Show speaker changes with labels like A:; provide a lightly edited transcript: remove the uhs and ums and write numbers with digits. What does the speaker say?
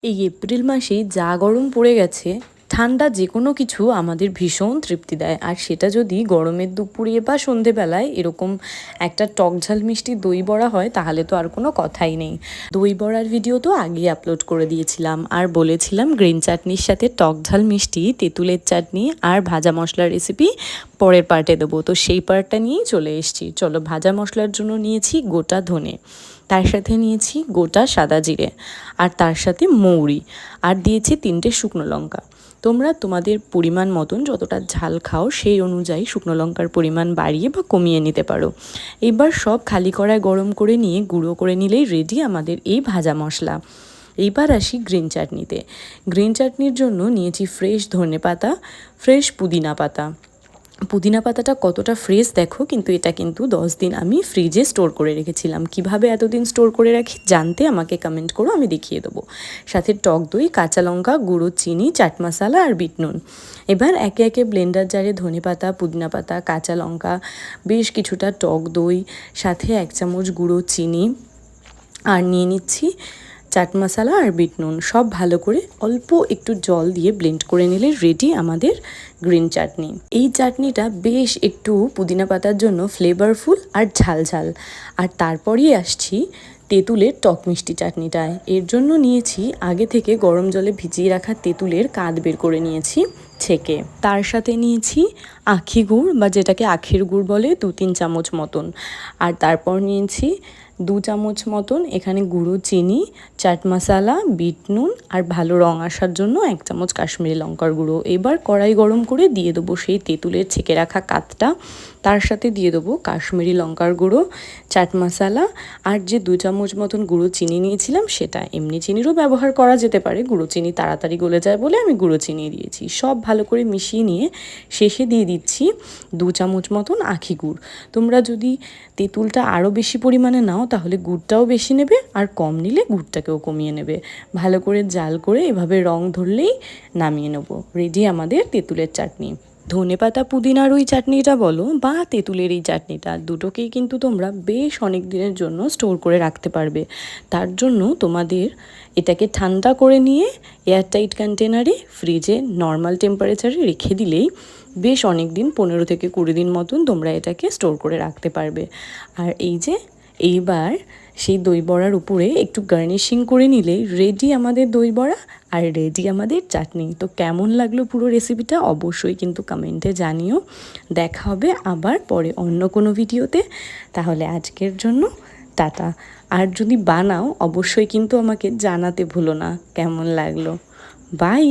A: এই এপ্রিল মাসে যা গরম পড়ে গেছে, ঠান্ডা যে কোনো কিছু আমাদের ভীষণ তৃপ্তি দেয়। আর সেটা যদি গরমের দুপুরে বা সন্ধেবেলায় এরকম একটা টক ঝাল মিষ্টি দই বড়া হয়, তাহলে তো আর কোনো কথাই নেই। দই বড়ার ভিডিও তো আগেই আপলোড করে দিয়েছিলাম, আর বলেছিলাম গ্রিন চাটনির সাথে টক ঝাল মিষ্টি, তেঁতুলের চাটনি আর ভাজা মশলার রেসিপি পরের পার্টে দেবো। তো সেই পার্টটা নিয়েই চলে এসেছি। চলো, ভাজা মশলার জন্য নিয়েছি গোটা ধনে, তার সাথে নিয়েছি গোটা সাদা জিরে, আর তার সাথে মৌরি, আর দিয়েছি 3টে শুকনো লঙ্কা। তোমরা তোমাদের পরিমাণ মতন যতটা ঝাল খাও সেই অনুযায়ী শুকনো লঙ্কার পরিমাণ বাড়িয়ে বা কমিয়ে নিতে পারো। এবার সব খালি কড়ায় গরম করে নিয়ে গুঁড়ো করে নিলেই রেডি আমাদের এই ভাজা মশলা। এইবার আসি গ্রিন চাটনিতে। গ্রিন চাটনির জন্য নিয়েছি ফ্রেশ ধনেপাতা, ফ্রেশ পুদিনা পাতা। পুদিনা পাতাটা কতটা ফ্রেশ দেখো, কিন্তু এটা কিন্তু 10 দিন আমি ফ্রিজে স্টোর করে রেখেছিলাম। কিভাবে এতদিন স্টোর করে রাখি জানতে আমাকে কমেন্ট করো, আমি দেখিয়ে দেবো। সাথে টক দই, কাঁচা লঙ্কা, গুঁড়ো চিনি, চাট মশলা আর বিট নুন। এবার একে একে ব্লেন্ডার জারে ধনে পাতা, পুদিনা পাতা, কাঁচা লঙ্কা, বেশ কিছুটা টক দই, সাথে 1 চামচ গুঁড়ো চিনি, আর নিয়ে নিচ্ছি চাট মশলা আর বিট নুন। সব ভালো করে অল্প একটু জল দিয়ে ব্লেন্ড করে নিলে রেডি আমাদের গ্রিন চাটনি। এই চাটনিটা বেশ একটু পুদিনা পাতার জন্য ফ্লেভারফুল আর ঝাল ঝাল। আর তারপরেই আসছি তেঁতুলের টক মিষ্টি চাটনিটায়। এর জন্য নিয়েছি আগে থেকে গরম জলে ভিজিয়ে রাখা তেঁতুলের কাঁধ বের করে নিয়েছি ছেঁকে। তার সাথে নিয়েছি আখি গুড়, বা যেটাকে আখের গুড় বলে, 2-3 চামচ মতন। আর তারপর নিয়েছি 2 চামচ মতন এখানে গুঁড়ো চিনি, চাট মশলা, বিট নুন, আর ভালো রং আসার জন্য 1 চামচ কাশ্মীরি লঙ্কার গুঁড়ো। এবার কড়াই গরম করে দিয়ে দেবো সেই তেঁতুলের ছেঁকে রাখা কাতটা। তার সাথে দিয়ে দেবো কাশ্মীরি লঙ্কার গুঁড়ো, চাট মশলা, আর যে 2 চামচ মতন গুঁড়ো চিনি নিয়েছিলাম সেটা। এমনি চিনিরও ব্যবহার করা যেতে পারে, গুঁড়ো চিনি তাড়াতাড়ি গলে যায় বলে আমি গুঁড়ো চিনি দিয়েছি। সব ভালো করে মিশিয়ে নিয়ে শেষে দিয়ে দিচ্ছি 2 চামচ মতন আখি গুড়। তোমরা যদি তেঁতুলটা আরও বেশি পরিমাণে নাও তাহলে গুড়টাও বেশি নেবে, আর কম নিলে গুড়টাকেও কমিয়ে নেবে। ভালো করে জাল করে এভাবে রং ধরলেই নামিয়ে নেবো। রেডি আমাদের তেঁতুলের চাটনি। ধনেপাতা পুদিনার ওই চাটনিটা বলো বা তেঁতুলের এই চাটনিটা, দুটোকেই কিন্তু তোমরা বেশ অনেক দিনের জন্য স্টোর করে রাখতে পারবে। তার জন্য তোমাদের এটাকে ঠান্ডা করে নিয়ে এয়ারটাইট কন্টেনারে ফ্রিজে নর্মাল টেম্পারেচারে রেখে দিলেই বেশ অনেক দিন, 15 থেকে 20 দিন মতন তোমরা এটাকে স্টোর করে রাখতে পারবে। আর এই যে এইবার সেই দই বড়ার উপরে একটু গার্নিশিং করে নিলেই রেডি আমাদের দই বড়া, আর রেডি আমাদের চাটনি। তো কেমন লাগলো পুরো রেসিপিটা অবশ্যই কিন্তু কমেন্টে জানিও। দেখা হবে আবার পরে অন্য কোনো ভিডিওতে। তাহলে আজকের জন্য টাটা। আর যদি বানাও অবশ্যই কিন্তু আমাকে জানাতে ভুলো না কেমন লাগলো। বাই।